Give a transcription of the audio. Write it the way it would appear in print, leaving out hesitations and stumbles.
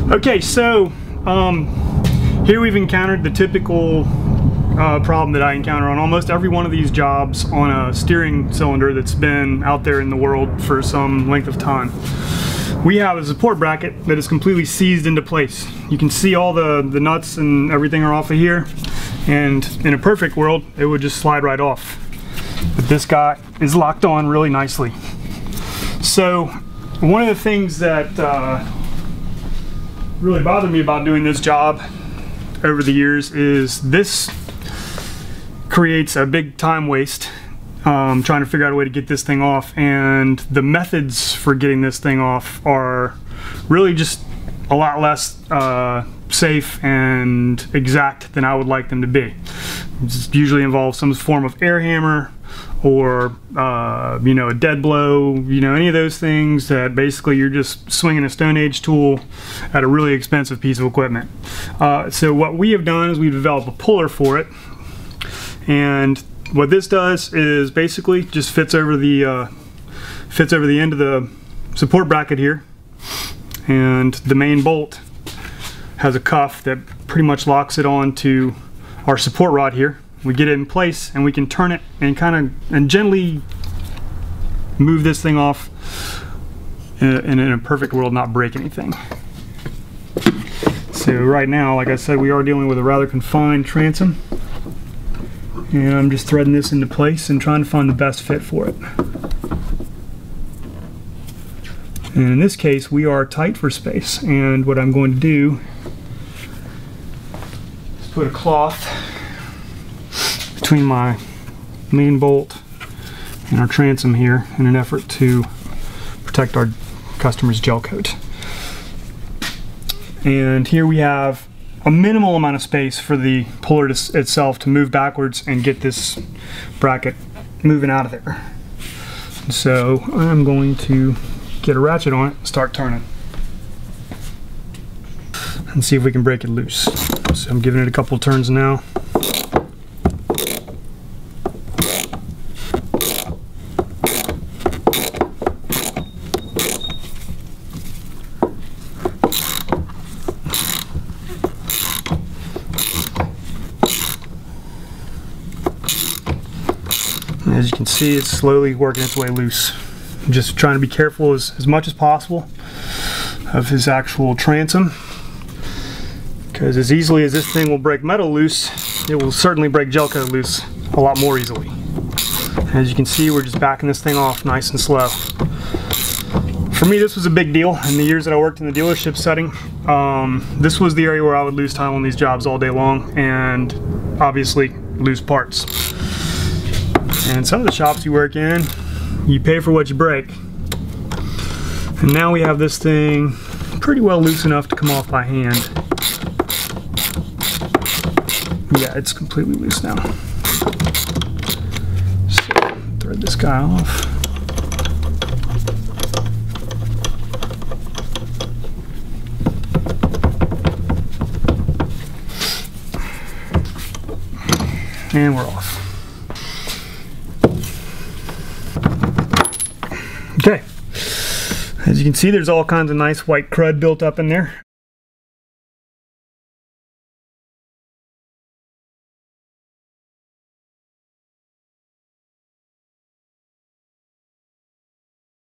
Okay, so here we've encountered the typical problem that I encounter on almost every one of these jobs on a steering cylinder that's been out there in the world for some length of time. We have a support bracket that is completely seized into place. You can see all the nuts and everything are off of here, and in a perfect world it would just slide right off. But this guy is locked on really nicely. So one of the things that really bothered me about doing this job over the years is this creates a big time waste trying to figure out a way to get this thing off, and the methods for getting this thing off are really just a lot less safe and exact than I would like them to be. It usually involves some form of air hammer or you know, a dead blow, you know, any of those things that basically you're just swinging a Stone Age tool at a really expensive piece of equipment. So what we have done is we've developed a puller for it, and what this does is basically just fits over the end of the support bracket here, and the main bolt has a cuff that pretty much locks it onto our support rod here. We get it in place and we can turn it and gently move this thing off in a perfect world, not break anything. So right now, like I said, we are dealing with a rather confined transom, and I'm just threading this into place and trying to find the best fit for it. And in this case, we are tight for space, and what I'm going to do is put a cloth between my main bolt and our transom here in an effort to protect our customer's gel coat. And here we have a minimal amount of space for the puller itself to move backwards and get this bracket moving out of there. So I'm going to get a ratchet on it and start turning and see if we can break it loose. So I'm giving it a couple turns now. As you can see, it's slowly working its way loose. I'm just trying to be careful as much as possible of his actual transom, because as easily as this thing will break metal loose, it will certainly break gel coat loose a lot more easily. As you can see, we're just backing this thing off nice and slow. For me, this was a big deal. In the years that I worked in the dealership setting, this was the area where I would lose time on these jobs all day long, and obviously lose parts. And some of the shops you work in, you pay for what you break. And now we have this thing pretty well loose enough to come off by hand. Yeah, it's completely loose now. So, thread this guy off. And we're off. Okay, as you can see, there's all kinds of nice white crud built up in there.